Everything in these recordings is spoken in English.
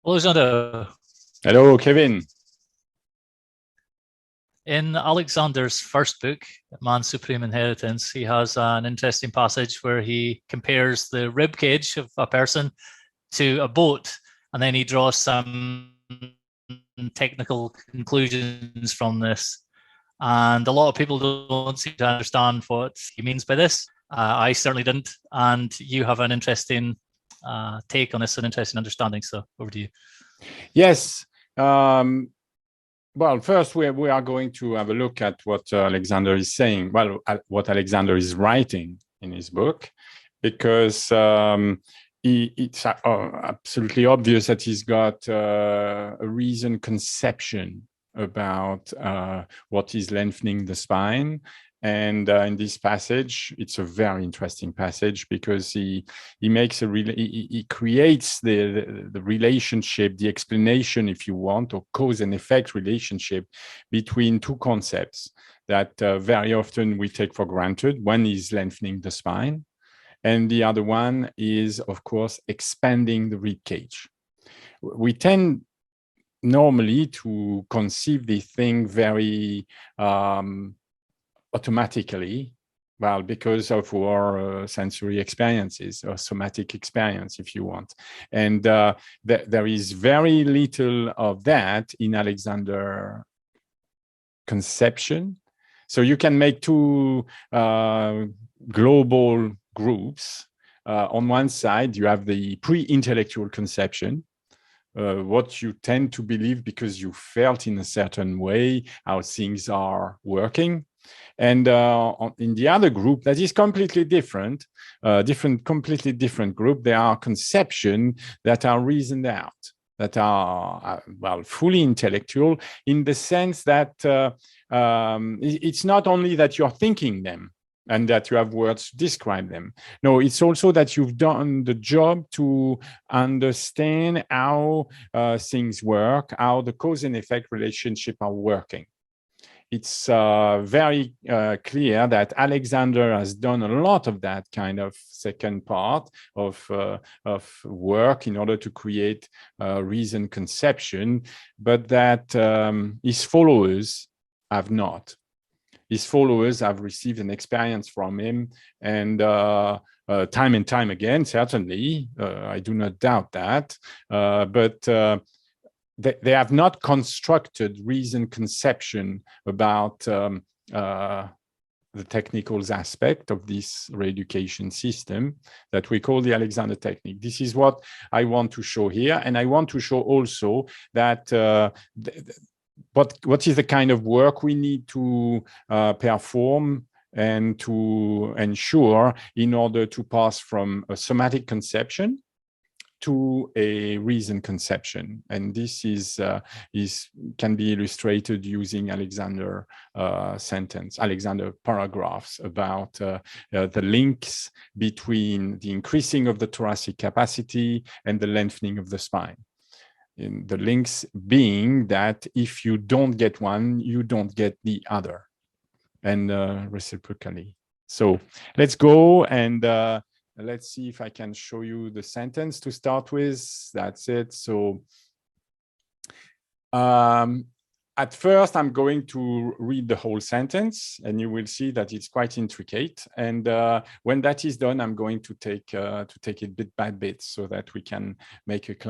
Hello, Jeando. Hello, Kevin. In Alexander's first book, Man's Supreme Inheritance, he has an interesting passage where he compares the rib cage of a person to a boat, and then he draws some technical conclusions from this. And a lot of people don't seem to understand what he means by this. I certainly didn't, and you have an interesting take on this, an interesting understanding. So over to you. Yes. Well, first we are going to have a look at what Alexander is saying. Well, what Alexander is writing in his book, because it's absolutely obvious that he's got a reasoned conception about what is lengthening the spine. And in this passage, it's a very interesting passage because he makes he creates the relationship, the explanation, if you want, or cause and effect relationship between two concepts that very often we take for granted. One is lengthening the spine, and the other one is, of course, expanding the rib cage. We tend normally to conceive this thing very automatically, well, because of our sensory experiences or somatic experience, if you want. And there is very little of that in Alexander conception. So you can make two global groups. On one side, you have the pre-intellectual conception, what you tend to believe because you felt in a certain way how things are working. And in the other group, that is completely different, completely different group. There are conceptions that are reasoned out, that are, well, fully intellectual in the sense that it's not only that you're thinking them and that you have words to describe them. No, it's also that you've done the job to understand how things work, how the cause and effect relationship are working. It's very clear that Alexander has done a lot of that kind of second part of work in order to create reason conception, but that his followers have not. His followers have received an experience from him, and time and time again, certainly, I do not doubt that, but they have not constructed reason conception about the technical aspect of this re-education system that we call the Alexander technique. This is what I want to show here. And I want to show also that what is the kind of work we need to perform and to ensure in order to pass from a somatic conception to a reason conception. And this can be illustrated using Alexander Alexander paragraphs about the links between the increasing of the thoracic capacity and the lengthening of the spine. And the links being that if you don't get one, you don't get the other, and reciprocally. So let's go and let's see if I can show you the sentence to start with. That's it. So at first, I'm going to read the whole sentence, and you will see that it's quite intricate. And when that is done, I'm going to take it bit by bit so that we can make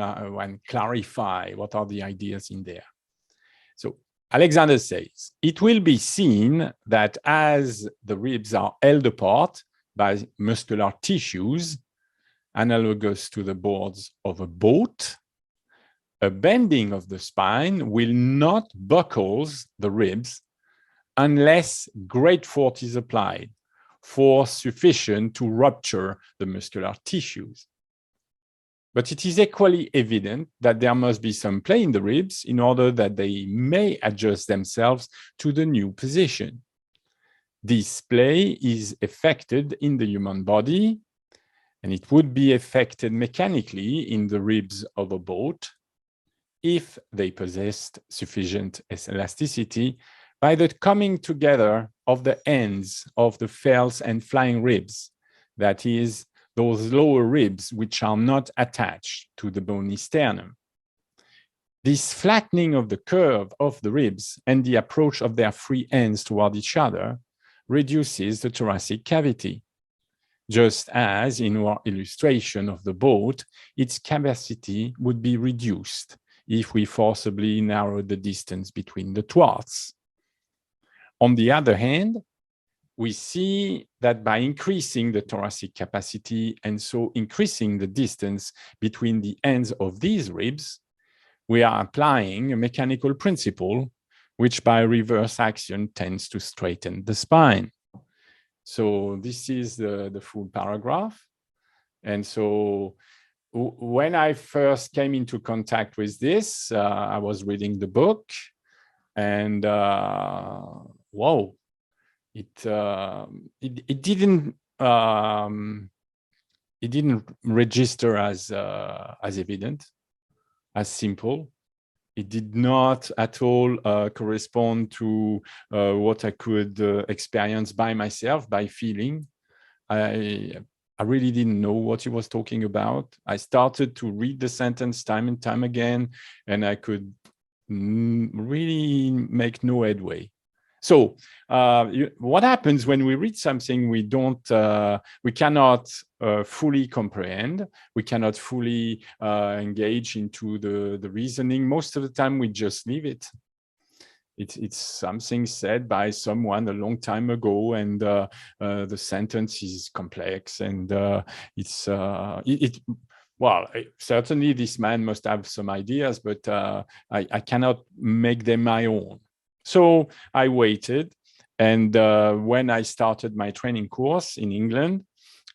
clarify what are the ideas in there. So Alexander says, it will be seen that as the ribs are held apart by muscular tissues, analogous to the boards of a boat, a bending of the spine will not buckle the ribs unless great force is applied, force sufficient to rupture the muscular tissues. But it is equally evident that there must be some play in the ribs in order that they may adjust themselves to the new position. This play is effected in the human body, and it would be effected mechanically in the ribs of a boat if they possessed sufficient elasticity by the coming together of the ends of the fells and flying ribs, that is, those lower ribs which are not attached to the bony sternum. This flattening of the curve of the ribs and the approach of their free ends toward each other reduces the thoracic cavity. Just as in our illustration of the boat, its capacity would be reduced if we forcibly narrowed the distance between the thwarts. On the other hand, we see that by increasing the thoracic capacity and so increasing the distance between the ends of these ribs, we are applying a mechanical principle which by reverse action tends to straighten the spine. So this is the full paragraph. And so when I first came into contact with this, I was reading the book and whoa, it didn't register as evident, as simple. It did not at all correspond to what I could experience by myself, by feeling. I really didn't know what he was talking about. I started to read the sentence time and time again, and I could really make no headway. So what happens when we read something we cannot fully comprehend, we cannot fully engage into the reasoning? Most of the time we just leave it. It's something said by someone a long time ago, and the sentence is complex, and well, certainly this man must have some ideas, but I cannot make them my own. So I waited, and when I started my training course in England,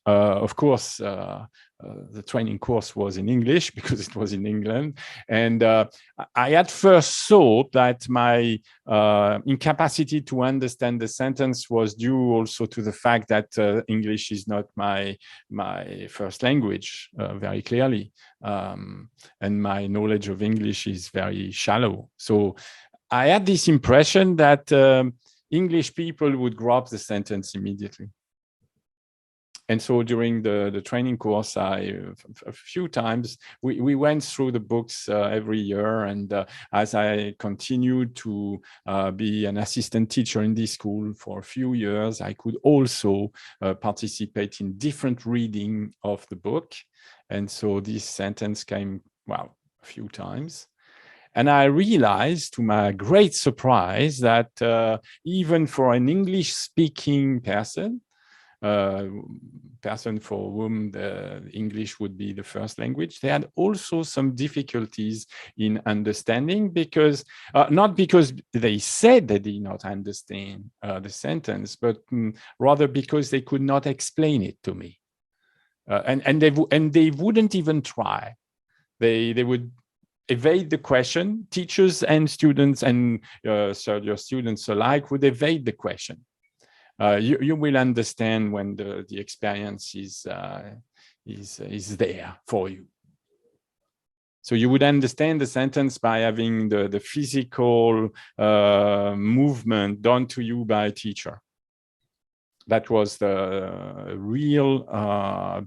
of course, the training course was in English because it was in England. And I at first thought that my incapacity to understand the sentence was due also to the fact that English is not my first language, very clearly. And my knowledge of English is very shallow. So I had this impression that English people would grab the sentence immediately. And so during the training course, a few times, we went through the books every year. And as I continued to be an assistant teacher in this school for a few years, I could also participate in different reading of the book. And so this sentence came, well, a few times. And I realized, to my great surprise, that even for an English-speaking person for whom the English would be the first language, they had also some difficulties in understanding, because not because they said they did not understand the sentence, but rather because they could not explain it to me, and they wouldn't even try. They would evade the question. Teachers and students and third-year students alike would evade the question. You will understand when the experience is there for you. So you would understand the sentence by having the physical movement done to you by a teacher. That was the real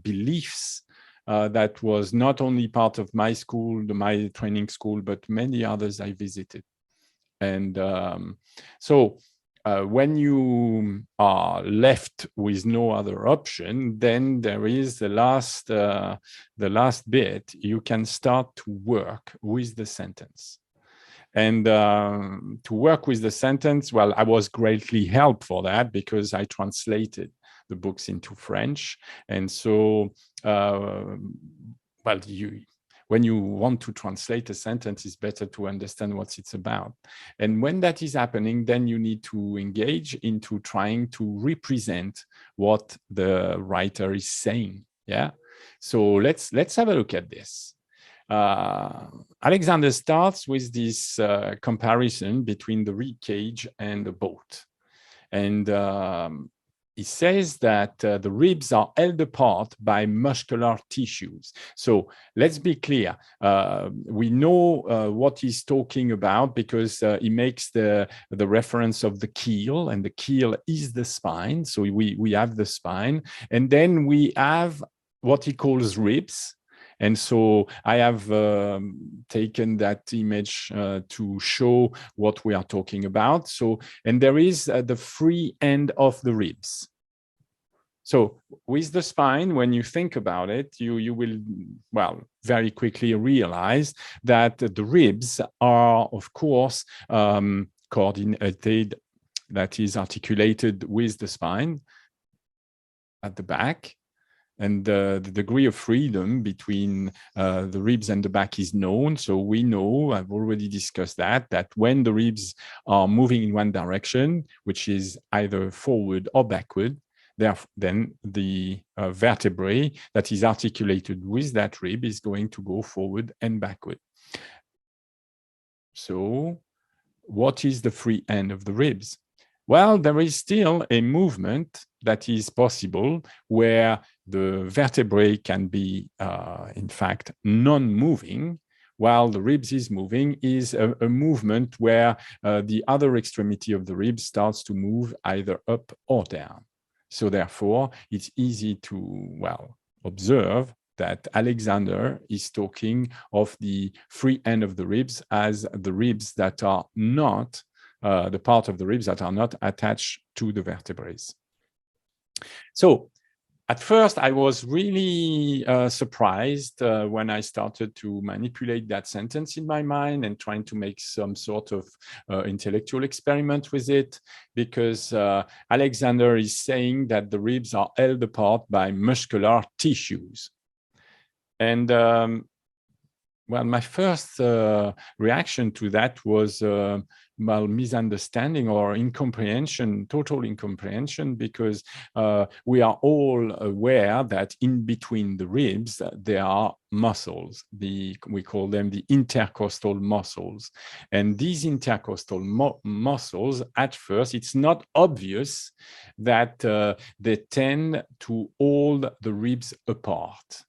beliefs that was not only part of my school, my training school, but many others I visited. And so when you are left with no other option, then there is the last bit. You can start to work with the sentence. And to work with the sentence, well, I was greatly helped for that because I translated the books into French. And so, well, when you want to translate a sentence, it's better to understand what it's about. And when that is happening, then you need to engage into trying to represent what the writer is saying. Yeah. So let's have a look at this. Alexander starts with this comparison between the ribcage and the boat. And he says that the ribs are held apart by muscular tissues. So let's be clear. We know what he's talking about because he makes the reference of the keel, and the keel is the spine. So we have the spine. And then we have what he calls ribs. And so I have taken that image to show what we are talking about. So, and there is the free end of the ribs. So with the spine, when you think about it, you will, well, very quickly realize that the ribs are, of course, coordinated, that is articulated with the spine at the back. And the degree of freedom between the ribs and the back is known. So we know, I've already discussed that when the ribs are moving in one direction, which is either forward or backward, then the vertebrae that is articulated with that rib is going to go forward and backward. So what is the free end of the ribs? Well, there is still a movement that is possible where the vertebrae can be, in fact, non-moving, while the ribs is moving, is a movement where the other extremity of the ribs starts to move either up or down. So therefore, it's easy to, well, observe that Alexander is talking of the free end of the ribs as the ribs that are not, the part of the ribs that are not attached to the vertebrae. So at first, I was really surprised when I started to manipulate that sentence in my mind and trying to make some sort of intellectual experiment with it, because Alexander is saying that the ribs are held apart by muscular tissues. And well, my first reaction to that was well, misunderstanding or incomprehension, total incomprehension, because we are all aware that in between the ribs, there are muscles. We call them the intercostal muscles. And these intercostal muscles, at first, it's not obvious that they tend to hold the ribs apart.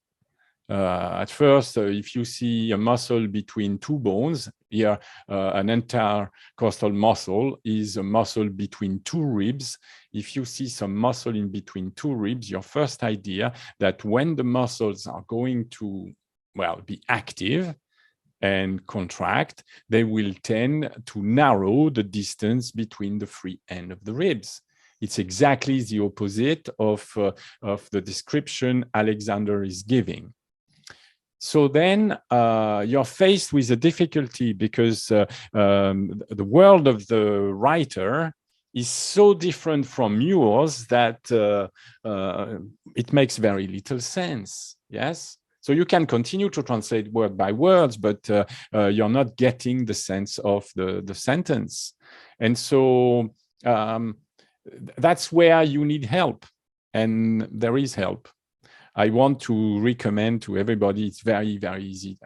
At first, if you see a muscle between two bones, here an intercostal muscle is a muscle between two ribs. If you see some muscle in between two ribs, your first idea that when the muscles are going to, well, be active and contract, they will tend to narrow the distance between the free end of the ribs. It's exactly the opposite of the description Alexander is giving. So then you're faced with a difficulty because the world of the writer is so different from yours that it makes very little sense. Yes? So you can continue to translate word by words, but you're not getting the sense of the sentence. And so that's where you need help. And there is help. I want to recommend to everybody, it's very, very easy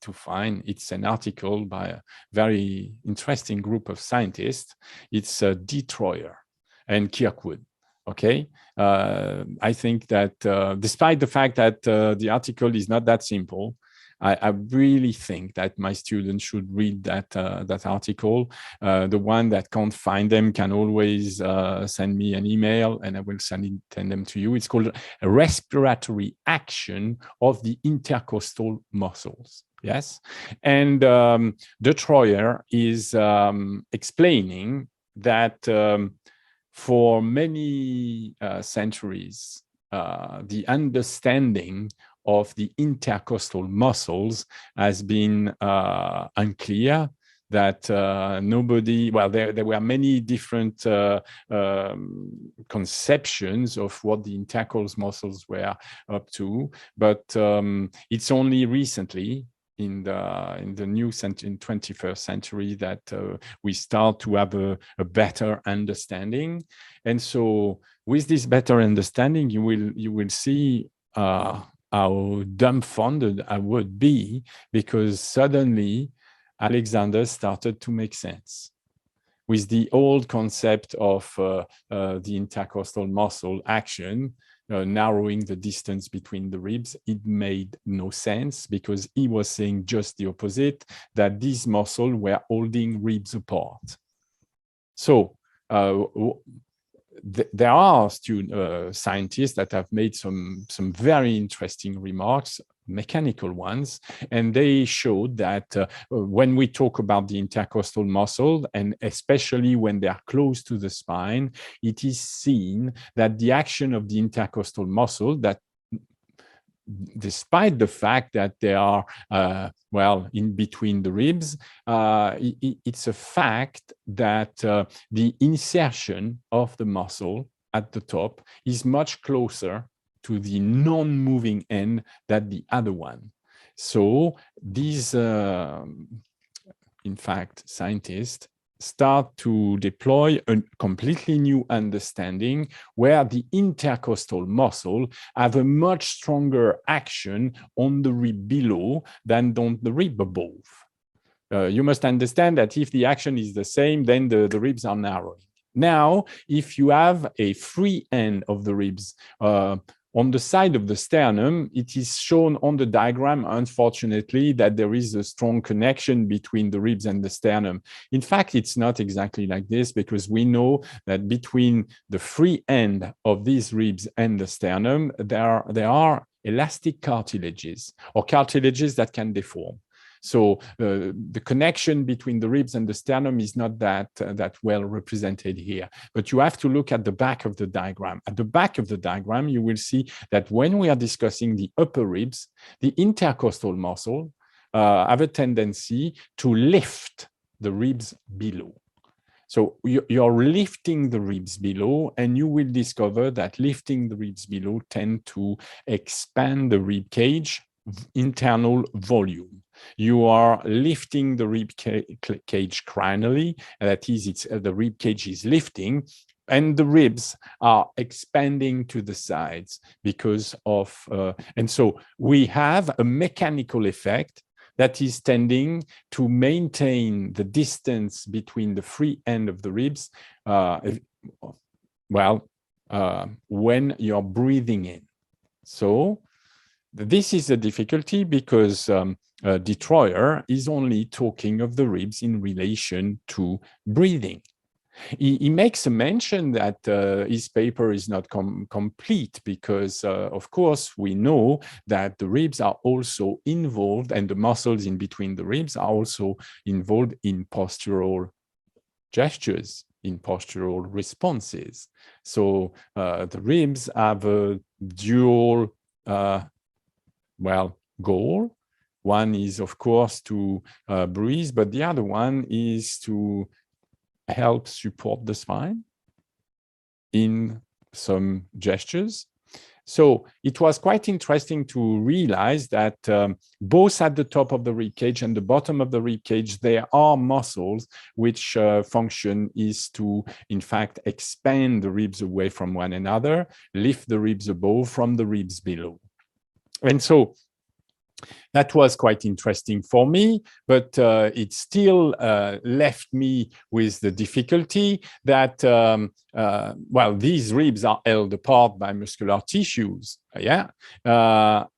to find. It's an article by a very interesting group of scientists. It's Detroyer and Kirkwood, okay? I think that despite the fact that the article is not that simple, I really think that my students should read that article. The one that can't find them can always send me an email and I will send them to you. It's called a respiratory action of the intercostal muscles. Yes. And Detroyer is explaining that for many centuries, the understanding of the intercostal muscles has been unclear, that nobody, well, there were many different conceptions of what the intercostal muscles were up to, but it's only recently in the new 21st century that we start to have a better understanding. And so with this better understanding, you will see how dumbfounded I would be, because suddenly Alexander started to make sense. With the old concept of the intercostal muscle action, narrowing the distance between the ribs, it made no sense, because he was saying just the opposite, that these muscles were holding ribs apart. So there are scientists that have made some very interesting remarks mechanical ones, and they showed that when we talk about the intercostal muscle, and especially when they are close to the spine, it is seen that the action of the intercostal muscle, that despite the fact that they are in between the ribs, it's a fact that the insertion of the muscle at the top is much closer to the non-moving end than the other one. So these, in fact, scientists start to deploy a completely new understanding where the intercostal muscle have a much stronger action on the rib below than on the rib above. You must understand that if the action is the same, then the ribs are narrowing. Now, if you have a free end of the ribs on the side of the sternum, it is shown on the diagram, unfortunately, that there is a strong connection between the ribs and the sternum. In fact, it's not exactly like this, because we know that between the free end of these ribs and the sternum, there are elastic cartilages, or cartilages that can deform. So the connection between the ribs and the sternum is not that well represented here. But you have to look at the back of the diagram. At the back of the diagram, you will see that when we are discussing the upper ribs, the intercostal muscle have a tendency to lift the ribs below. So you're lifting the ribs below, and you will discover that lifting the ribs below tend to expand the rib cage internal volume. You are lifting the rib cage cranially, that is, the rib cage is lifting, and the ribs are expanding to the sides because of, and so we have a mechanical effect that is tending to maintain the distance between the free end of the ribs, when you're breathing in. So this is a difficulty because Detroyer is only talking of the ribs in relation to breathing. He makes a mention that his paper is not complete because, of course, we know that the ribs are also involved, and the muscles in between the ribs are also involved in postural gestures, in postural responses. So the ribs have a dual goal. One is, of course, to breathe, but the other one is to help support the spine in some gestures. So it was quite interesting to realize that both at the top of the rib cage and the bottom of the rib cage, there are muscles which function is to, in fact, expand the ribs away from one another, lift the ribs above from the ribs below. And so that was quite interesting for me, but it still left me with the difficulty that, these ribs are held apart by muscular tissues, but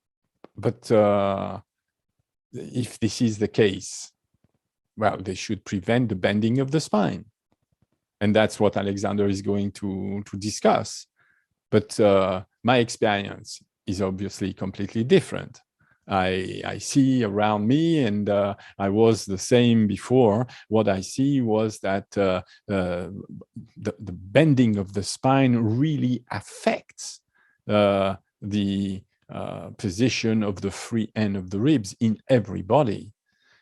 if this is the case, they should prevent the bending of the spine. And that's what Alexander is going to discuss. But my experience is obviously completely different. I see around me, and I was the same before. What I see was that the bending of the spine really affects the position of the free end of the ribs in everybody.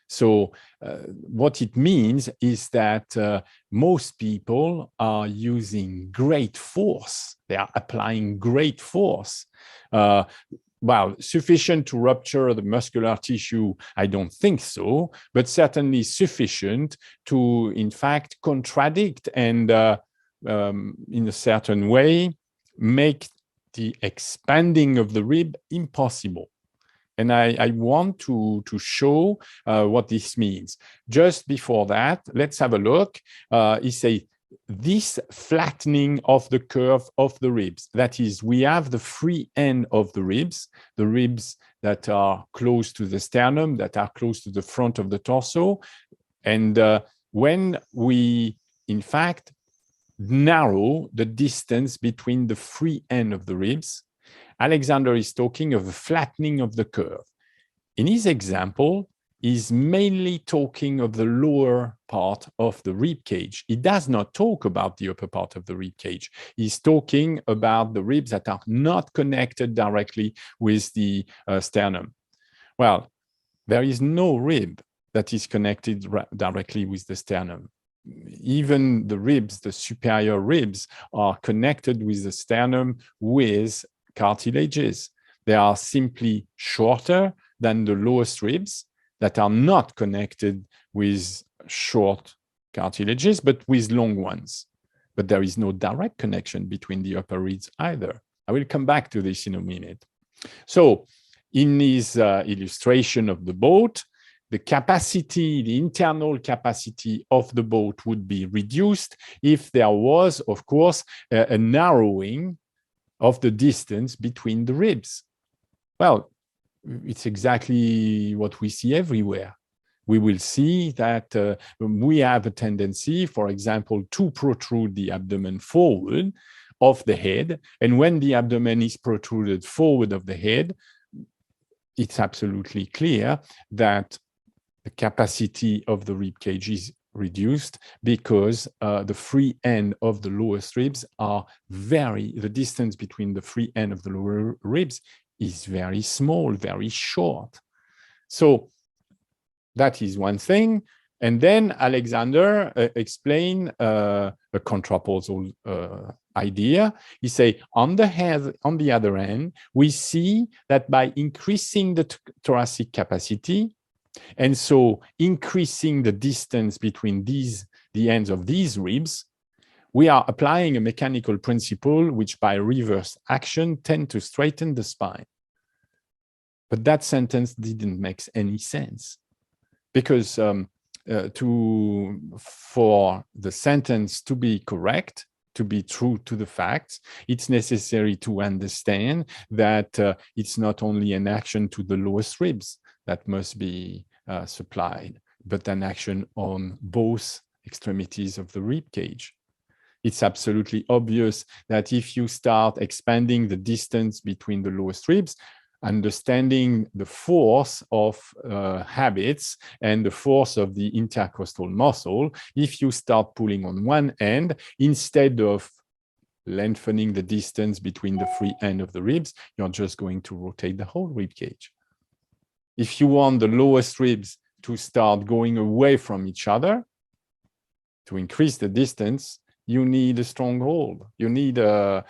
So what it means is that most people are using great force. They are applying great force. Sufficient to rupture the muscular tissue, I don't think so, but certainly sufficient to, in fact, contradict and, in a certain way, make the expanding of the rib impossible. And I want to show what this means. Just before that, let's have a look. He says, this flattening of the curve of the ribs, that is, we have the free end of the ribs that are close to the sternum, that are close to the front of the torso. And when we, in fact, narrow the distance between the free end of the ribs, Alexander is talking of a flattening of the curve. in his example, is mainly talking of the lower part of the rib cage. He does not talk about the upper part of the rib cage. He's talking about the ribs that are not connected directly with the sternum. Well, there is no rib that is connected directly with the sternum. Even the ribs, the superior ribs, are connected with the sternum with cartilages. They are simply shorter than the lowest ribs that are not connected with short cartilages, but with long ones. But there is no direct connection between the upper ribs either. I will come back to this in a minute. So in this illustration of the boat, the capacity, the internal capacity of the boat would be reduced if there was, of course, a narrowing of the distance between the ribs. Well, it's exactly what we see everywhere. We will see that we have a tendency, for example, to protrude the abdomen forward of the head. And when the abdomen is protruded forward of the head, it's absolutely clear that the capacity of the rib cage is reduced because the free end of the lowest ribs are the distance between the free end of the lower ribs is very small, very short. So that is one thing. And then Alexander explained a contraposal idea. He say, on the other hand, we see that by increasing the thoracic capacity, and so increasing the distance between the ends of these ribs, we are applying a mechanical principle which by reverse action tend to straighten the spine. But that sentence didn't make any sense because for the sentence to be correct, to be true to the facts, it's necessary to understand that it's not only an action to the lowest ribs that must be supplied, but an action on both extremities of the rib cage. It's absolutely obvious that if you start expanding the distance between the lowest ribs, understanding the force of habits and the force of the intercostal muscle, if you start pulling on one end, instead of lengthening the distance between the free end of the ribs, you're just going to rotate the whole rib cage. If you want the lowest ribs to start going away from each other, to increase the distance, you need a strong hold. You need a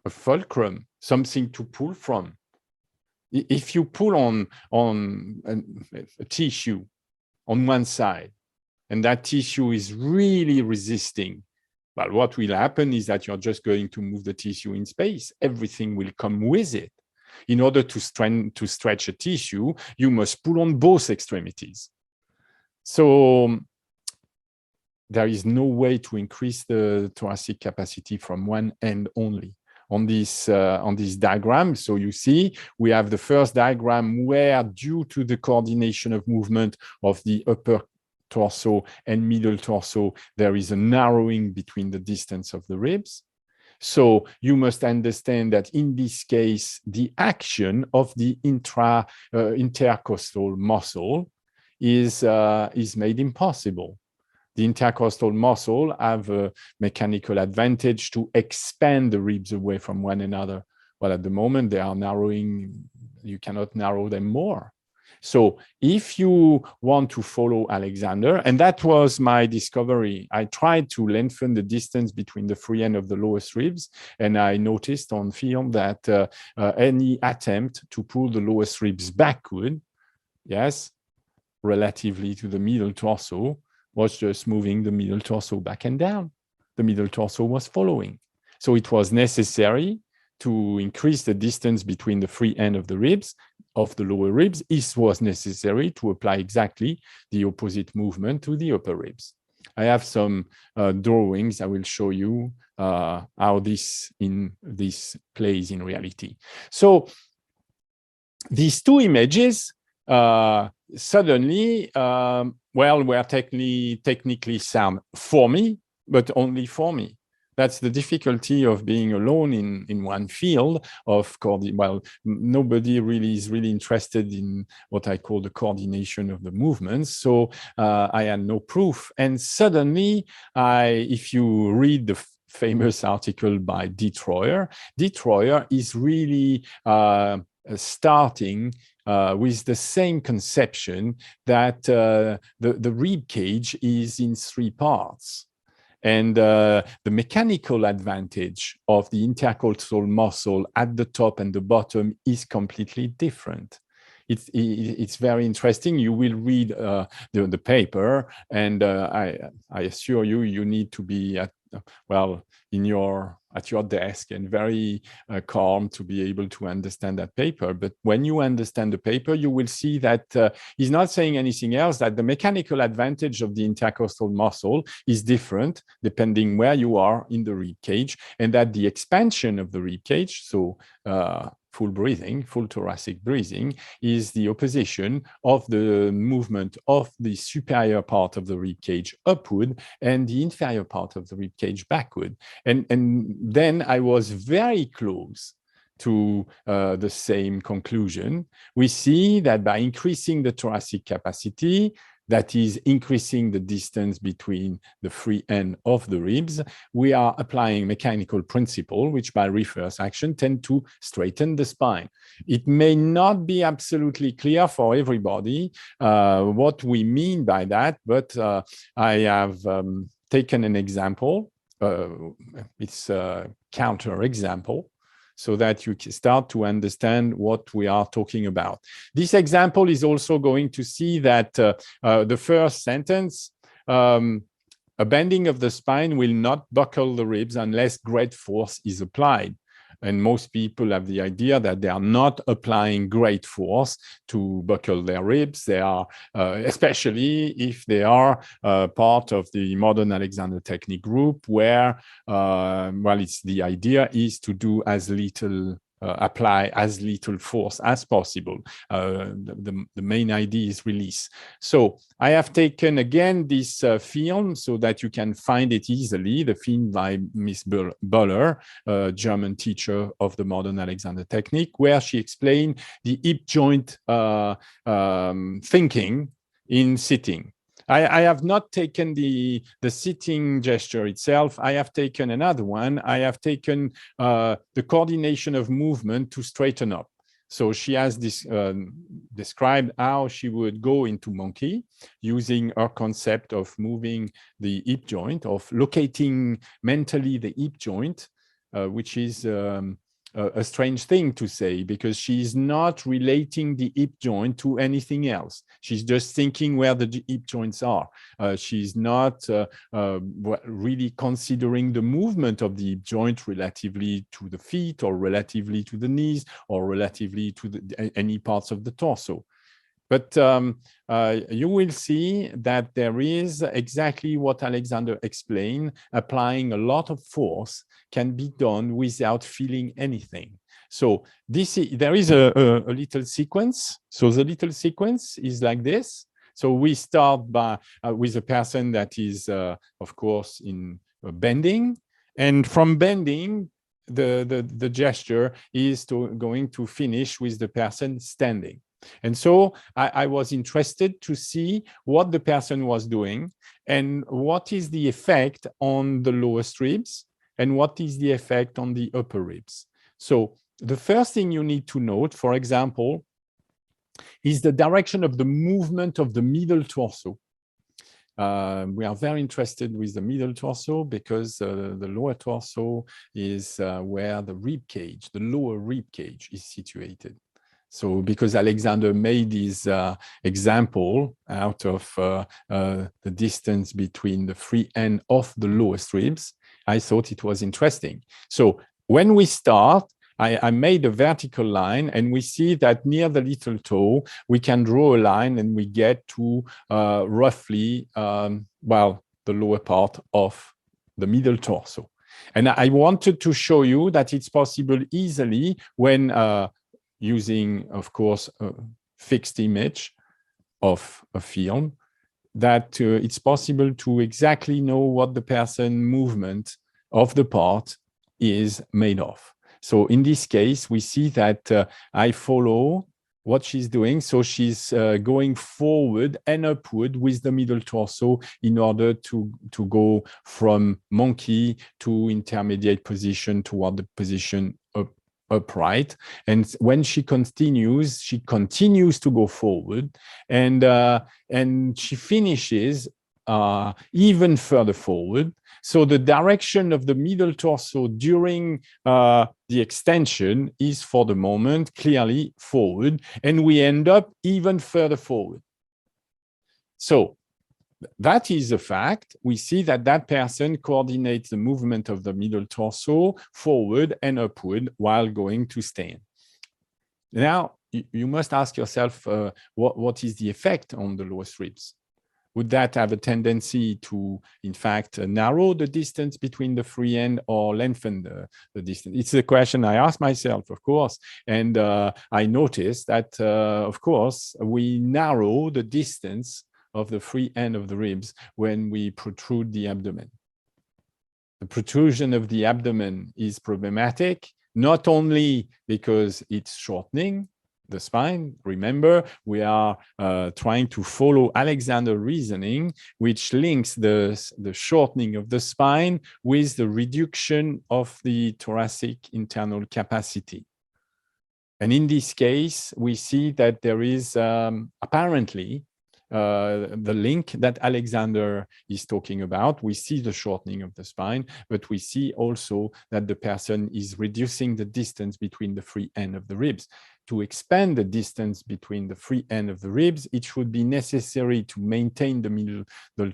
fulcrum, something to pull from. If you pull on a tissue on one side, and that tissue is really resisting, well, what will happen is that you're just going to move the tissue in space. Everything will come with it. In order to stretch a tissue, you must pull on both extremities. So there is no way to increase the thoracic capacity from one end only. On this diagram, so you see, we have the first diagram where, due to the coordination of movement of the upper torso and middle torso, there is a narrowing between the distance of the ribs. So you must understand that in this case, the action of the intercostal muscle is made impossible. The intercostal muscle have a mechanical advantage to expand the ribs away from one another. Well, at the moment, they are narrowing. You cannot narrow them more. So if you want to follow Alexander, and that was my discovery, I tried to lengthen the distance between the free end of the lowest ribs, and I noticed on film that any attempt to pull the lowest ribs backward, yes, relatively to the middle torso, was just moving the middle torso back and down. The middle torso was following. So it was necessary to increase the distance between the free end of the ribs, of the lower ribs. It was necessary to apply exactly the opposite movement to the upper ribs. I have some drawings. I will show you how this plays in reality. So these two images suddenly, were technically sound for me, but only for me. That's the difficulty of being alone in one field of well, nobody really is really interested in what I call the coordination of the movements. So I had no proof. And suddenly, if you read the famous article by Detroyer is really starting with the same conception that the rib cage is in three parts. And the mechanical advantage of the intercostal muscle at the top and the bottom is completely different. It's very interesting. You will read the paper, and I assure you, you need to be at your desk and very calm to be able to understand that paper. But when you understand the paper, you will see that he's not saying anything else, that the mechanical advantage of the intercostal muscle is different depending where you are in the rib cage, and that the expansion of the rib cage, so full breathing, full thoracic breathing, is the opposition of the movement of the superior part of the rib cage upward and the inferior part of the rib cage backward. And then I was very close to the same conclusion. We see that by increasing the thoracic capacity, that is increasing the distance between the free end of the ribs, we are applying mechanical principle, which by reverse action tend to straighten the spine. It may not be absolutely clear for everybody what we mean by that, but I have taken an example. It's a counter example, so that you can start to understand what we are talking about. This example is also going to see that the first sentence, a bending of the spine will not buckle the ribs unless great force is applied. And most people have the idea that they are not applying great force to buckle their ribs. They are, especially if they are part of the modern Alexander technique group, where, it's the idea is to do as little, apply as little force as possible. The main idea is release. So I have taken again this film so that you can find it easily, the film by Miss Buller, a German teacher of the modern Alexander technique, where she explained the hip joint thinking in sitting. I have not taken the sitting gesture itself. I have taken another one. I have taken the coordination of movement to straighten up. So she has described how she would go into monkey using her concept of moving the hip joint, of locating mentally the hip joint, which is a strange thing to say, because she's not relating the hip joint to anything else. She's just thinking where the hip joints are. She's not really considering the movement of the hip joint relatively to the feet or relatively to the knees or relatively to any parts of the torso. But you will see that there is exactly what Alexander explained. Applying a lot of force can be done without feeling anything. So there is a little sequence. So the little sequence is like this. So we start with a person that is, of course, in bending. And from bending, the gesture is going to finish with the person standing. And so I was interested to see what the person was doing and what is the effect on the lowest ribs and what is the effect on the upper ribs. So the first thing you need to note, for example, is the direction of the movement of the middle torso. We are very interested with the middle torso because the lower torso is where the rib cage, the lower rib cage, is situated. So because Alexander made this example out of the distance between the free end of the lowest ribs, I thought it was interesting. So when we start, I made a vertical line, and we see that near the little toe, we can draw a line and we get to roughly, the lower part of the middle torso. And I wanted to show you that it's possible easily when using, of course, a fixed image of a film, that it's possible to exactly know what the person movement of the part is made of. So in this case, we see that I follow what she's doing. So she's going forward and upward with the middle torso in order to go from monkey to intermediate position toward the position upright. And when she continues to go forward, and she finishes even further forward. So the direction of the middle torso during the extension is, for the moment, clearly forward, and we end up even further forward. So that is a fact. We see that that person coordinates the movement of the middle torso forward and upward while going to stand. Now, you must ask yourself, what is the effect on the lowest ribs? Would that have a tendency to, in fact, narrow the distance between the free end or lengthen the distance? It's a question I ask myself, of course. And I noticed that, of course, we narrow the distance of the free end of the ribs when we protrude the abdomen. The protrusion of the abdomen is problematic, not only because it's shortening the spine. Remember, we are trying to follow Alexander's reasoning, which links the shortening of the spine with the reduction of the thoracic internal capacity. And in this case, we see that there is apparently the link that Alexander is talking about. We see the shortening of the spine, but we see also that the person is reducing the distance between the free end of the ribs. To expand the distance between the free end of the ribs, it would be necessary to maintain the middle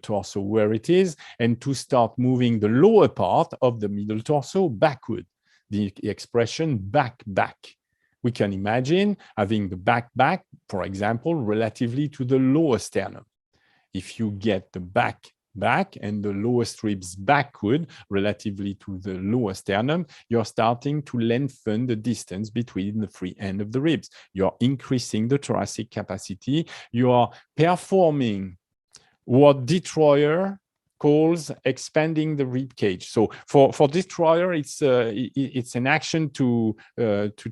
torso where it is and to start moving the lower part of the middle torso backward. The expression back. We can imagine having the back, for example, relatively to the lower sternum. If you get the back and the lowest ribs backward relatively to the lower sternum, you're starting to lengthen the distance between the free end of the ribs. You're increasing the thoracic capacity. You are performing what Detroyer calls expanding the rib cage. So for Detroyer, it's an action to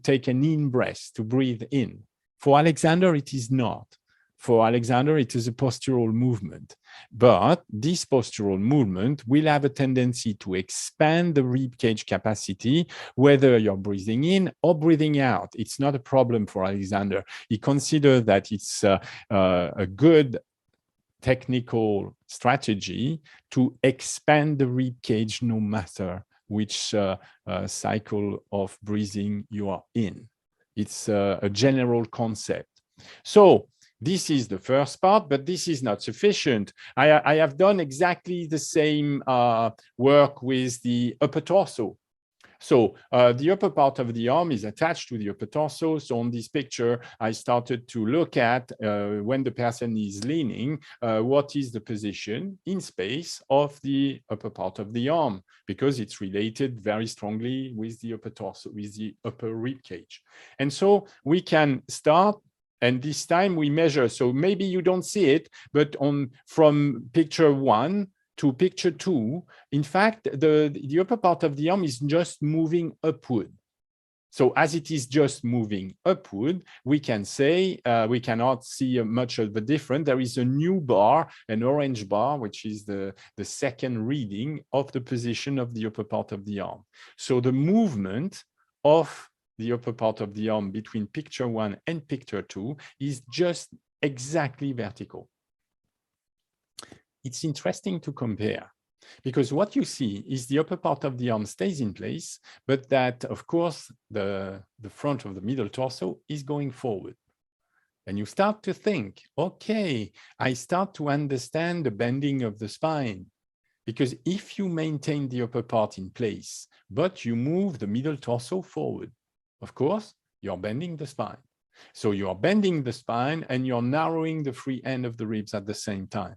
take an in breath, to breathe in. For Alexander, it is not. For Alexander, it is a postural movement. But this postural movement will have a tendency to expand the rib cage capacity, whether you're breathing in or breathing out. It's not a problem for Alexander. He considers that it's a good technical strategy to expand the rib cage no matter which cycle of breathing you are in. It's a general concept. So this is the first part, but this is not sufficient. I have done exactly the same work with the upper torso. So the upper part of the arm is attached to the upper torso. So on this picture, I started to look at when the person is leaning, what is the position in space of the upper part of the arm, because it's related very strongly with the upper torso, with the upper rib cage. And so we can start. And this time we measure. So maybe you don't see it, but from picture 1 to picture 2, in fact, the upper part of the arm is just moving upward. So as it is just moving upward, we can say we cannot see much of the difference. There is a new bar, an orange bar, which is the second reading of the position of the upper part of the arm. So the movement of the upper part of the arm between picture 1 and picture 2 is just exactly vertical. It's interesting to compare because what you see is the upper part of the arm stays in place, but that, of course, the front of the middle torso is going forward. And you start to think, okay, I start to understand the bending of the spine. Because if you maintain the upper part in place, but you move the middle torso forward, of course, you're bending the spine. So you're bending the spine and you're narrowing the free end of the ribs at the same time.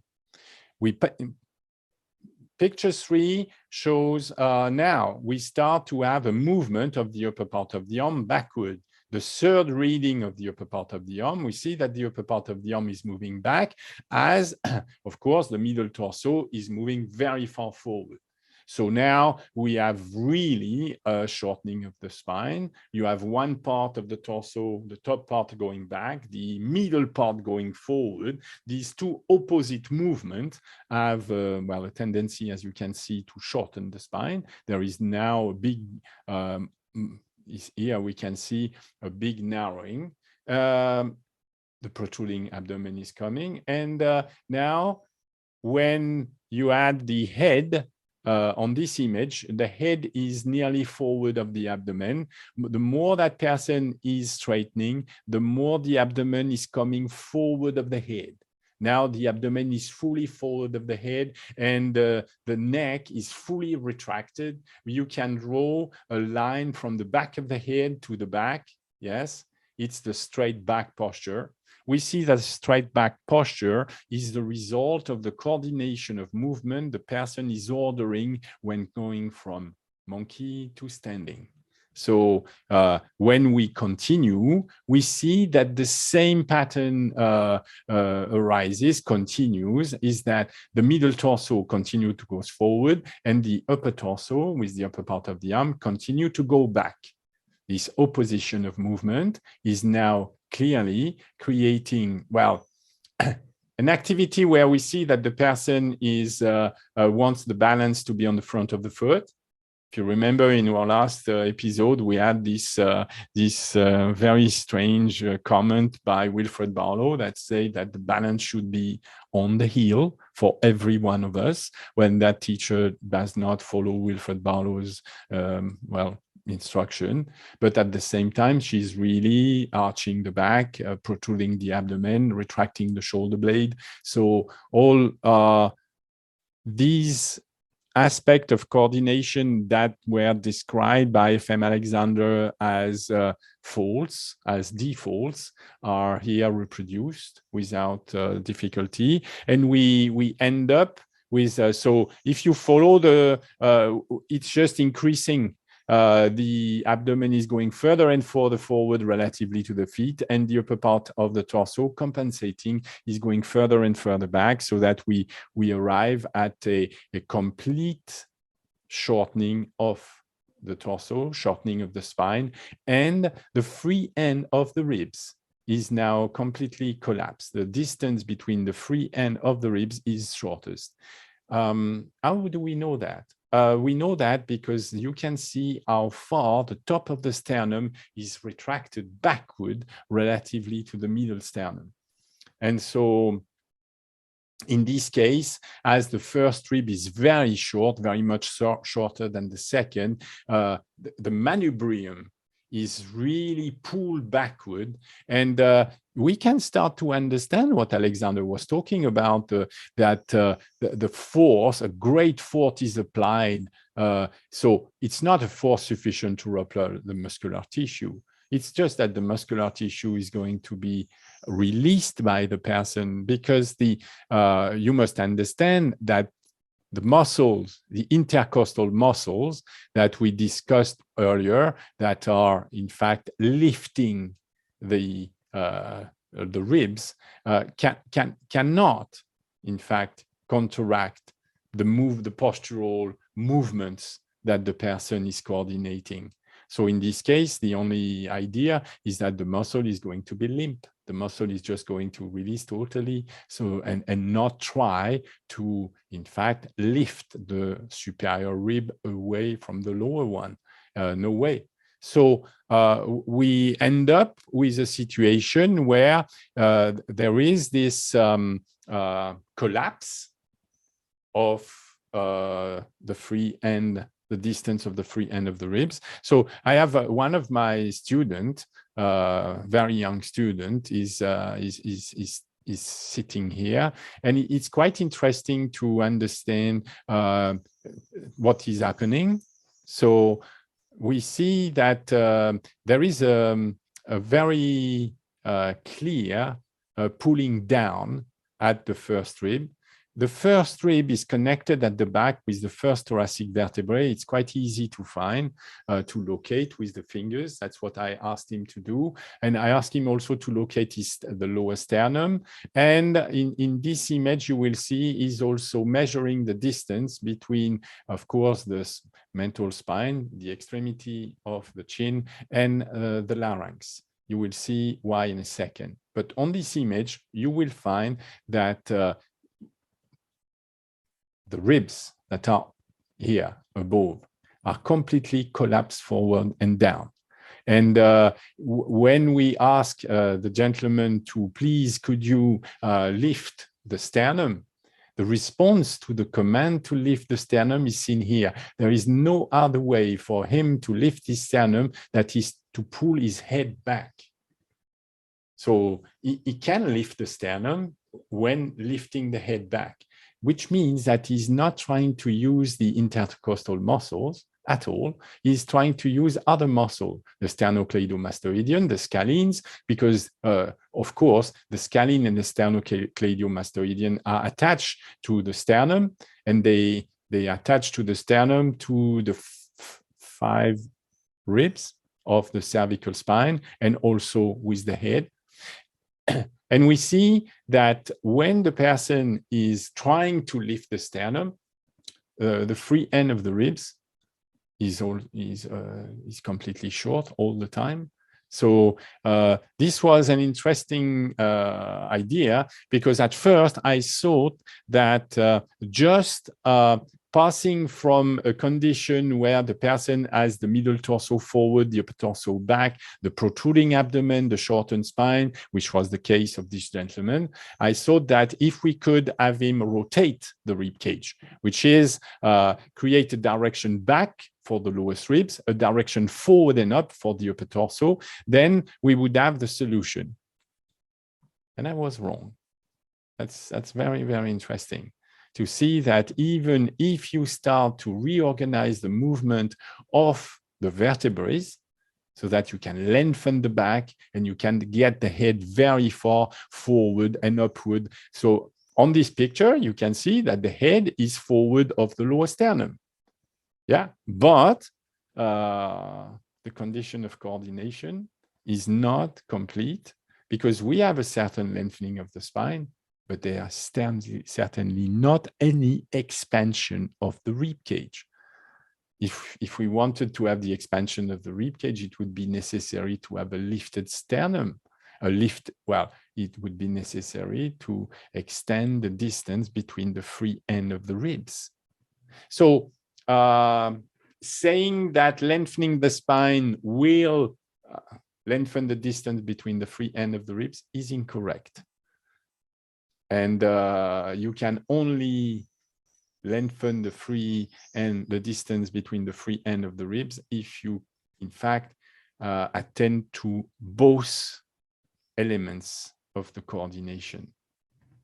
Picture 3 shows now we start to have a movement of the upper part of the arm backward. The third reading of the upper part of the arm, we see that the upper part of the arm is moving back as, of course, the middle torso is moving very far forward. So now we have really a shortening of the spine. You have one part of the torso, the top part going back, the middle part going forward. These two opposite movements have, well, a tendency, as you can see, to shorten the spine. There is now a big, here we can see a big narrowing. The protruding abdomen is coming. And now when you add the head, on this image, the head is nearly forward of the abdomen. The more that person is straightening, the more the abdomen is coming forward of the head. Now the abdomen is fully forward of the head and the neck is fully retracted. You can draw a line from the back of the head to the back. Yes, it's the straight back posture. We see that straight back posture is the result of the coordination of movement the person is ordering when going from monkey to standing. So when we continue, we see that the same pattern arises, continues, is that the middle torso continue to go forward and the upper torso with the upper part of the arm continue to go back. This opposition of movement is now clearly creating, well, an activity where we see that the person is wants the balance to be on the front of the foot. If you remember in our last episode, we had this very strange comment by Wilfred Barlow that said that the balance should be on the heel for every one of us. When that teacher does not follow Wilfred Barlow's, well, instruction, but at the same time, she's really arching the back, protruding the abdomen, retracting the shoulder blade. So all these aspects of coordination that were described by FM Alexander as faults, as defaults, are here reproduced without difficulty. And we end up with, so if you follow the, it's just increasing. The abdomen is going further and further forward relatively to the feet, and the upper part of the torso compensating is going further and further back, so that we arrive at a complete shortening of the torso, shortening of the spine, and the free end of the ribs is now completely collapsed. The distance between the free end of the ribs is shortest. How do we know that? We know that because you can see how far the top of the sternum is retracted backward relatively to the middle sternum. And so in this case, as the first rib is very short, very much shorter than the second, the manubrium is really pulled backward, and we can start to understand what Alexander was talking about, that the force, a great force is applied. So it's not a force sufficient to rupture the muscular tissue. It's just that the muscular tissue is going to be released by the person, because you must understand that the muscles, the intercostal muscles that we discussed earlier, that are in fact lifting the ribs, cannot in fact counteract the postural movements that the person is coordinating. So in this case, the only idea is that the muscle is going to be limp. The muscle is just going to release totally, so and not try to, in fact, lift the superior rib away from the lower one. No way. So we end up with a situation where there is this collapse of the free end, the distance of the free end of the ribs. So I have one of my students, very young student, is sitting here, and it's quite interesting to understand what is happening. So we see that there is a very clear pulling down at the first rib. the first rib is connected at the back with the first thoracic vertebrae. It's quite easy to find, to locate with the fingers. That's what I asked him to do. And I asked him also to locate the lower sternum. And in this image, you will see he's also measuring the distance between, of course, the mental spine, the extremity of the chin, and the larynx. You will see why in a second. But on this image, you will find that the ribs that are here above are completely collapsed forward and down. And when we ask the gentleman to please, could you lift the sternum, the response to the command to lift the sternum is seen here. There is no other way for him to lift his sternum that is to pull his head back. So he can lift the sternum when lifting the head back, which means that he's not trying to use the intercostal muscles at all. He's trying to use other muscle, the sternocleidomastoidean, the scalenes, because, of course, the scalene and the sternocleidomastoidean are attached to the sternum, and they attach to the sternum to the 5 ribs of the cervical spine, and also with the head. And we see that when the person is trying to lift the sternum, the free end of the ribs is completely short all the time. So this was an interesting idea, because at first I thought that just passing from a condition where the person has the middle torso forward, the upper torso back, the protruding abdomen, the shortened spine, which was the case of this gentleman, I thought that if we could have him rotate the rib cage, which is create a direction back for the lowest ribs, a direction forward and up for the upper torso, then we would have the solution. And I was wrong. That's very, very interesting to see that even if you start to reorganize the movement of the vertebrae so that you can lengthen the back and you can get the head very far forward and upward. So on this picture, you can see that the head is forward of the lower sternum. Yeah, but the condition of coordination is not complete, because we have a certain lengthening of the spine, but there are certainly not any expansion of the rib cage. If we wanted to have the expansion of the rib cage, it would be necessary to have a lifted sternum. It would be necessary to extend the distance between the free end of the ribs. So saying that lengthening the spine will lengthen the distance between the free end of the ribs is incorrect. And you can only lengthen the free and the distance between the free end of the ribs if you, in fact, attend to both elements of the coordination.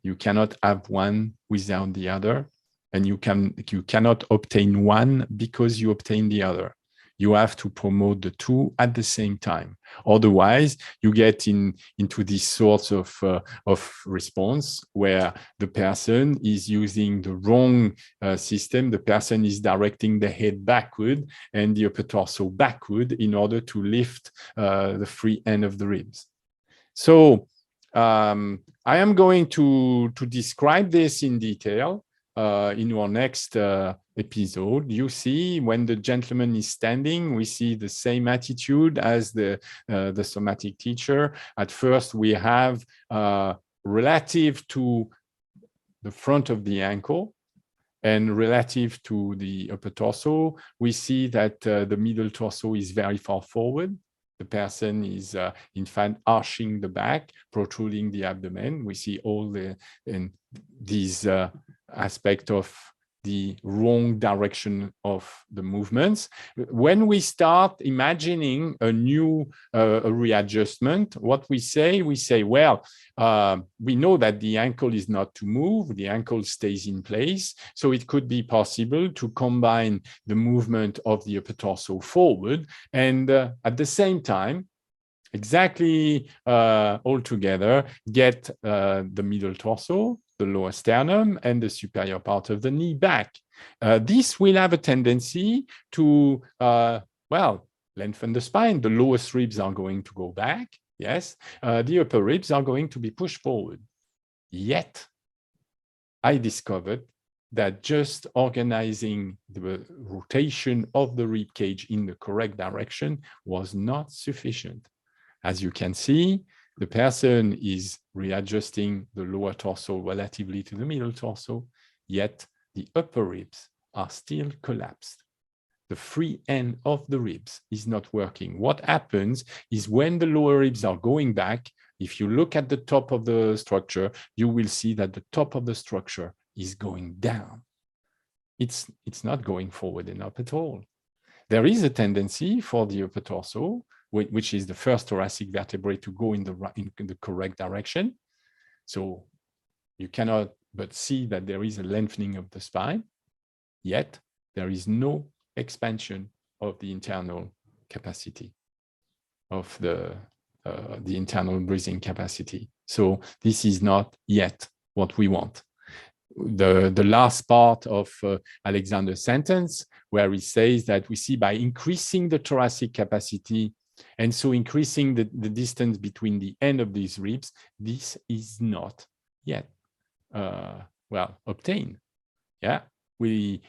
You cannot have one without the other, and you cannot obtain one because you obtain the other. You have to promote the two at the same time. Otherwise, you get into these sorts of response where the person is using the wrong system. The person is directing the head backward and the upper torso backward in order to lift the free end of the ribs. So I am going to describe this in detail in our next episode. You see, when the gentleman is standing, we see the same attitude as the somatic teacher. At first, we have relative to the front of the ankle and relative to the upper torso, we see that the middle torso is very far forward. The person is, in fact, arching the back, protruding the abdomen. We see all these aspects of the wrong direction of the movements. When we start imagining a new readjustment, what we say, well, we know that the ankle is not to move, the ankle stays in place. So it could be possible to combine the movement of the upper torso forward and at the same time, exactly all together, get the middle torso, the lower sternum, and the superior part of the knee back. This will have a tendency to, well, lengthen the spine. The lowest ribs are going to go back. Yes, the upper ribs are going to be pushed forward. Yet, I discovered that just organizing the rotation of the rib cage in the correct direction was not sufficient. As you can see, the person is readjusting the lower torso relatively to the middle torso, yet the upper ribs are still collapsed. The free end of the ribs is not working. What happens is when the lower ribs are going back, if you look at the top of the structure, you will see that the top of the structure is going down. It's not going forward enough at all. There is a tendency for the upper torso, which is the first thoracic vertebrae, to go in the correct direction. So you cannot but see that there is a lengthening of the spine, yet there is no expansion of the internal capacity of the internal breathing capacity. So this is not yet what we want. The last part of Alexander's sentence, where he says that we see by increasing the thoracic capacity and so increasing the distance between the end of these ribs, this is not yet well obtained. Yeah, we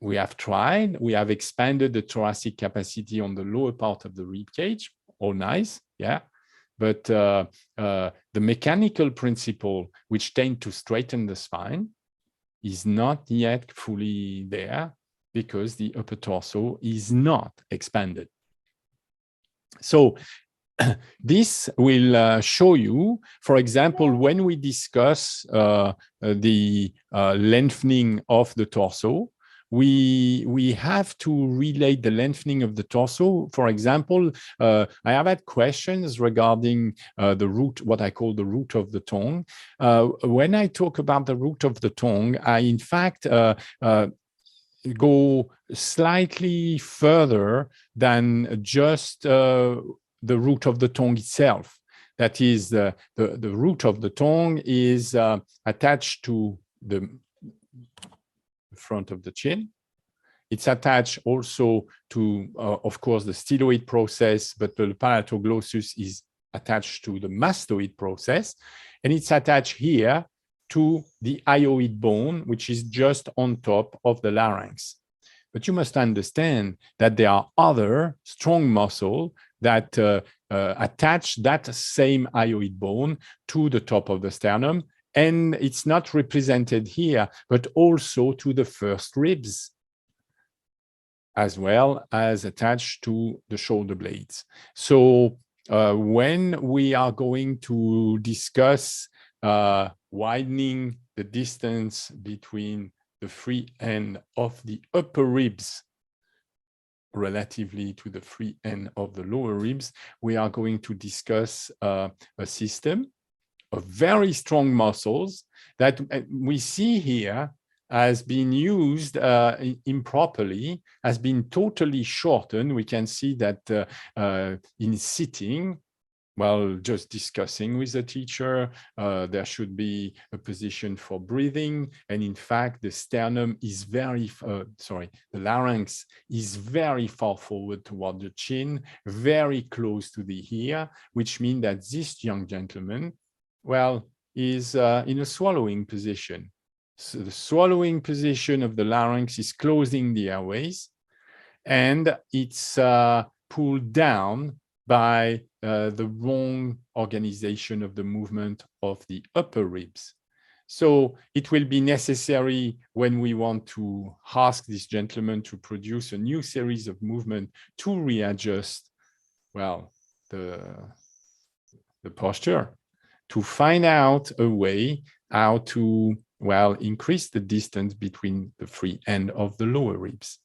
have tried, we have expanded the thoracic capacity on the lower part of the rib cage. All nice, yeah. But the mechanical principle which tend to straighten the spine is not yet fully there because the upper torso is not expanded. So this will show you, for example, when we discuss the lengthening of the torso, we have to relate the lengthening of the torso. For example, I have had questions regarding the root, what I call the root of the tongue. When I talk about the root of the tongue, I in fact go slightly further than just the root of the tongue itself. That is, the root of the tongue is attached to the front of the chin. It's attached also to, of course, the styloid process, but the palatoglossus is attached to the mastoid process. And it's attached here to the hyoid bone, which is just on top of the larynx. But you must understand that there are other strong muscles that attach that same hyoid bone to the top of the sternum. And it's not represented here, but also to the first ribs, as well as attached to the shoulder blades. So when we are going to discuss widening the distance between the free end of the upper ribs relatively to the free end of the lower ribs, we are going to discuss a system of very strong muscles that we see here has been used improperly, has been totally shortened. We can see that in sitting, while just discussing with the teacher, there should be a position for breathing. And in fact, the sternum is the larynx is very far forward toward the chin, very close to the ear, which means that this young gentleman, well, is in a swallowing position. So the swallowing position of the larynx is closing the airways, and it's pulled down by the wrong organization of the movement of the upper ribs. So it will be necessary when we want to ask this gentleman to produce a new series of movement to readjust, well, the posture, to find out a way how to, well, increase the distance between the free end of the lower ribs.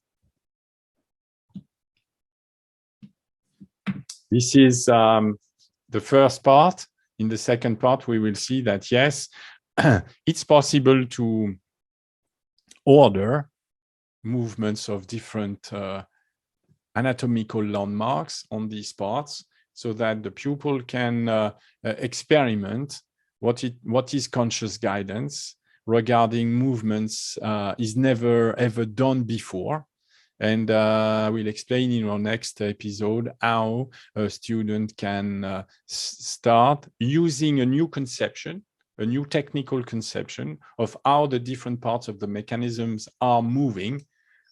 This is the first part. In the second part, we will see that, yes, it's possible to order movements of different anatomical landmarks on these parts so that the pupil can experiment what is conscious guidance regarding movements is never ever done before. And we'll explain in our next episode how a student can start using a new conception, a new technical conception of how the different parts of the mechanisms are moving,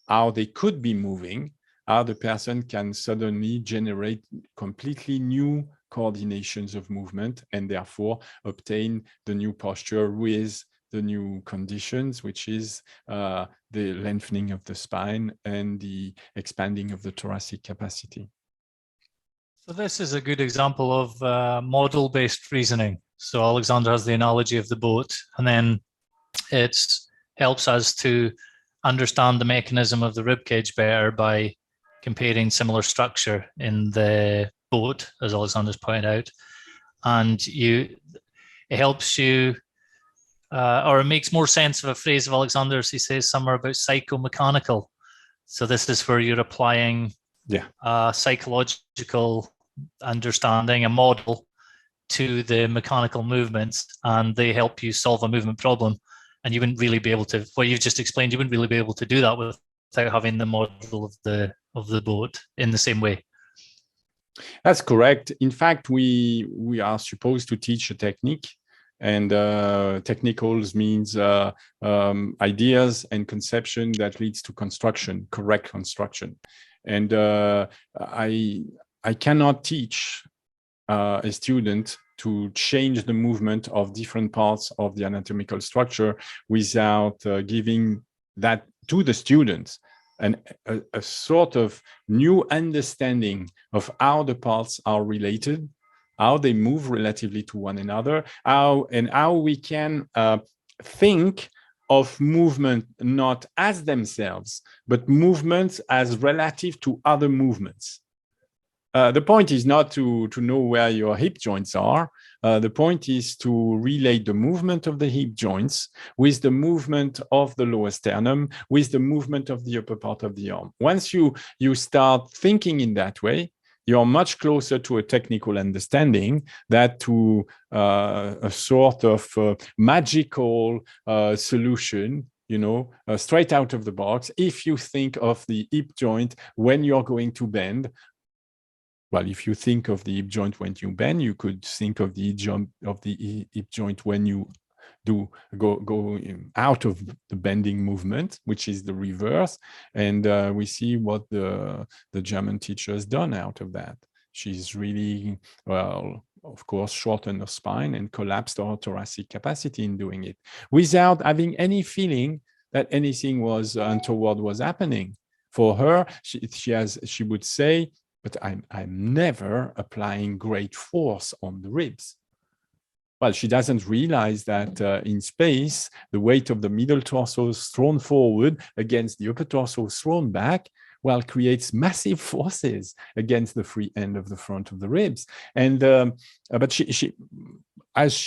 how they could be moving, how the person can suddenly generate completely new coordinations of movement and therefore obtain the new posture with the new conditions, which is the lengthening of the spine and the expanding of the thoracic capacity. So this is a good example of model-based reasoning. So Alexander has the analogy of the boat, and then it helps us to understand the mechanism of the ribcage better by comparing similar structure in the boat, as Alexander's pointed out. And it helps you, or it makes more sense of a phrase of Alexander's. He says somewhere about psychomechanical. So this is where you're applying psychological understanding, a model, to the mechanical movements, and they help you solve a movement problem. And you wouldn't really be able to, what you've just explained, you wouldn't really be able to do that without having the model of the boat in the same way. That's correct. In fact, we are supposed to teach a technique, and technicals means ideas and conception that leads to construction, correct construction. And I cannot teach a student to change the movement of different parts of the anatomical structure without giving that to the students and a sort of new understanding of how the parts are related, how they move relatively to one another, how we can think of movement not as themselves, but movements as relative to other movements. The point is not to know where your hip joints are. The point is to relate the movement of the hip joints with the movement of the lower sternum, with the movement of the upper part of the arm. Once you start thinking in that way, you're much closer to a technical understanding than to a sort of magical solution, straight out of the box. If you think of the hip joint when you're going to bend, well, if you think of the hip joint when you bend, you could think of the hip joint when you go out of the bending movement, which is the reverse. And we see what the German teacher has done out of that. She's really, well, of course, shortened her spine and collapsed her thoracic capacity in doing it without having any feeling that anything was untoward was happening. For her, she would say, but I'm never applying great force on the ribs. Well, she doesn't realize that in space, the weight of the middle torso thrown forward against the upper torso thrown back, well, creates massive forces against the free end of the front of the ribs. And but she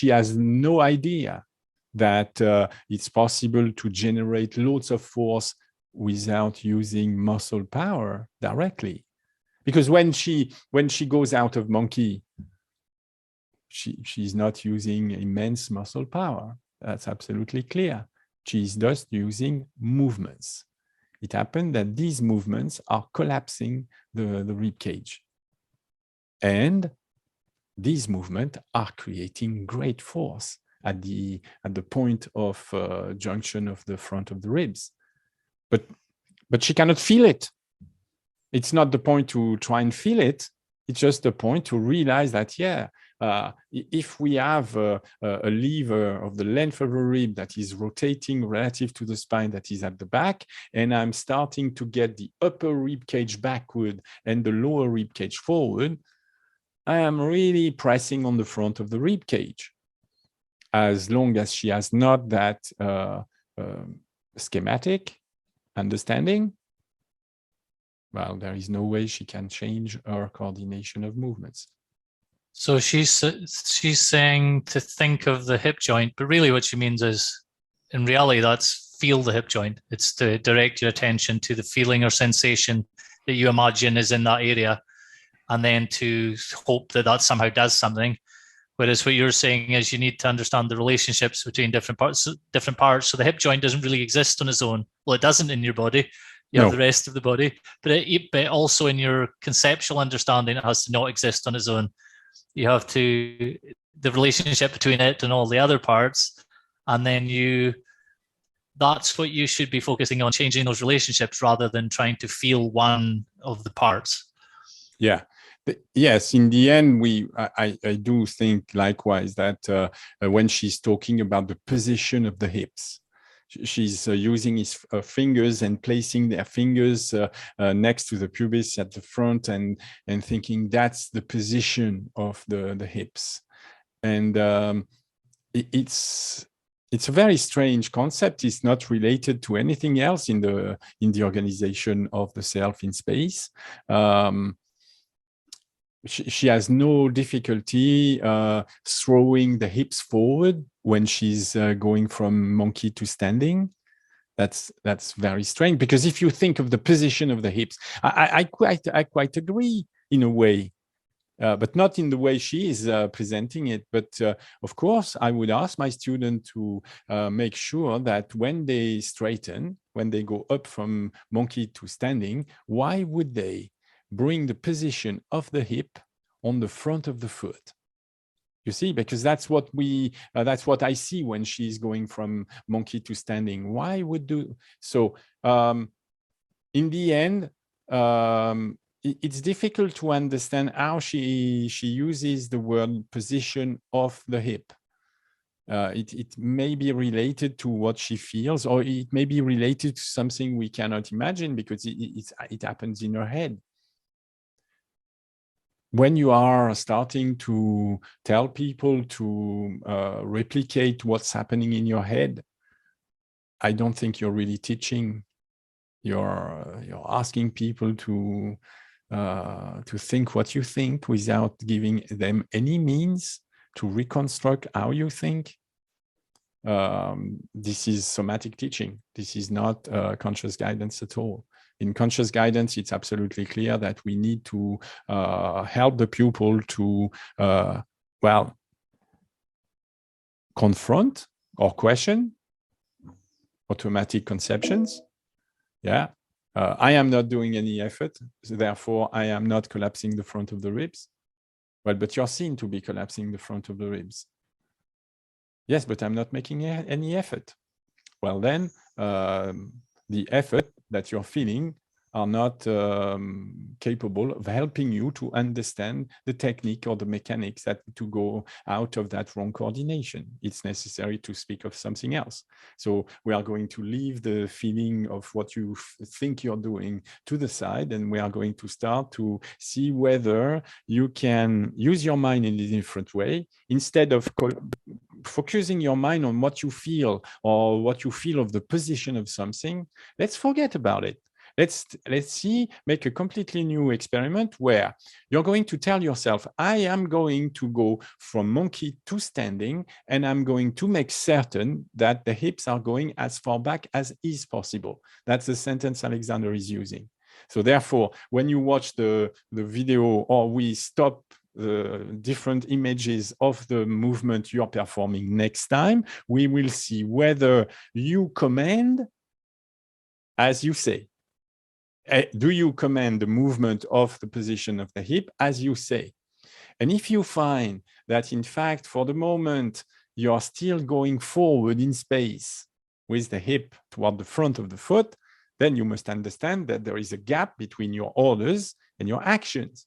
has no idea that it's possible to generate loads of force without using muscle power directly. Because when she goes out of monkey, she's not using immense muscle power. That's absolutely clear. She's just using movements. It happened that these movements are collapsing the rib cage. And these movements are creating great force at the point of junction of the front of the ribs. But she cannot feel it. It's not the point to try and feel it. It's just the point to realize that, if we have a lever of the length of a rib that is rotating relative to the spine that is at the back, and I'm starting to get the upper rib cage backward and the lower rib cage forward, I am really pressing on the front of the rib cage. As long as she has not that schematic understanding, well, there is no way she can change her coordination of movements. So she's saying to think of the hip joint, but really what she means is, in reality, that's feel the hip joint. It's to direct your attention to the feeling or sensation that you imagine is in that area. and then to hope that that somehow does something. Whereas what you're saying is you need to understand the relationships between different parts. So the hip joint doesn't really exist on its own. Well, it doesn't in your body. You have the rest of the body, but also in your conceptual understanding, it has to not exist on its own. You have to the relationship between it and all the other parts, and then that's what you should be focusing on, changing those relationships rather than trying to feel one of the parts. Yeah. Yes, in the end, I do think likewise that when she's talking about the position of the hips, she's using his fingers and placing their fingers next to the pubis at the front and thinking that's the position of the hips. And it's a very strange concept. It's not related to anything else in the organization of the self in space. She has no difficulty throwing the hips forward when she's going from monkey to standing. That's very strange, because if you think of the position of the hips, I quite agree in a way, but not in the way she is presenting it. But of course, I would ask my student to make sure that when they straighten, when they go up from monkey to standing, why would they bring the position of the hip on the front of the foot? You see, because that's what I see when she's going from monkey to standing. Why would do so? In the end, it's difficult to understand how she uses the word position of the hip. It may be related to what she feels, or it may be related to something we cannot imagine because it happens in her head. When you are starting to tell people to replicate what's happening in your head, I don't think you're really teaching. You're asking people to think what you think without giving them any means to reconstruct how you think. This is somatic teaching. This is not conscious guidance at all. In conscious guidance, it's absolutely clear that we need to help the pupil to, confront or question automatic conceptions. Yeah. I am not doing any effort, so therefore I am not collapsing the front of the ribs. Well, but you're seen to be collapsing the front of the ribs. Yes, but I'm not making any effort. Well, then the effort that you're feeling are not capable of helping you to understand the technique or the mechanics that to go out of that wrong coordination. It's necessary to speak of something else. So we are going to leave the feeling of what you think you're doing to the side, and we are going to start to see whether you can use your mind in a different way. Instead of focusing your mind on what you feel or what you feel of the position of something, let's forget about it. Let's see, make a completely new experiment where you're going to tell yourself, I am going to go from monkey to standing, and I'm going to make certain that the hips are going as far back as is possible. That's the sentence Alexander is using. So therefore, when you watch the video, or we stop the different images of the movement you're performing next time, we will see whether you command as you say. Do you command the movement of the position of the hip as you say? And if you find that, in fact, for the moment, you're still going forward in space with the hip toward the front of the foot, then you must understand that there is a gap between your orders and your actions.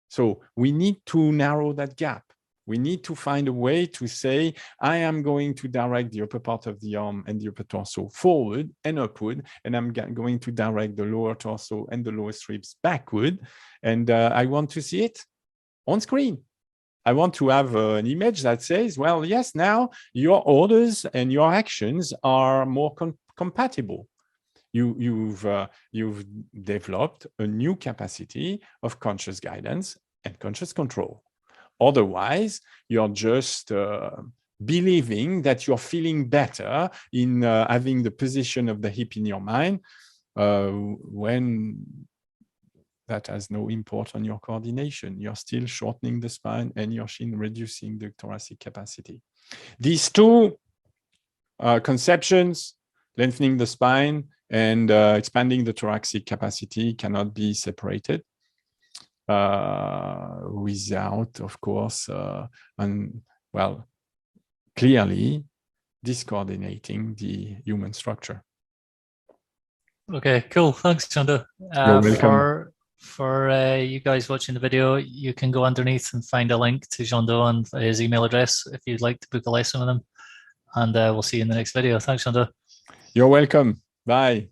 So we need to narrow that gap. We need to find a way to say, I am going to direct the upper part of the arm and the upper torso forward and upward, and I'm going to direct the lower torso and the lower ribs backward. And I want to see it on screen. I want to have an image that says, well, yes, now your orders and your actions are more compatible. You've developed a new capacity of conscious guidance and conscious control. Otherwise, you're just believing that you're feeling better in having the position of the hip in your mind when that has no import on your coordination. You're still shortening the spine and you're reducing the thoracic capacity. These two conceptions, lengthening the spine and expanding the thoracic capacity, cannot be separated without, of course, clearly discoordinating the human structure. Okay, cool. Thanks, Jeando. You're welcome. For you guys watching the video, you can go underneath and find a link to Jeando and his email address if you'd like to book a lesson with him. And we'll see you in the next video. Thanks, Jeando. You're welcome. Bye.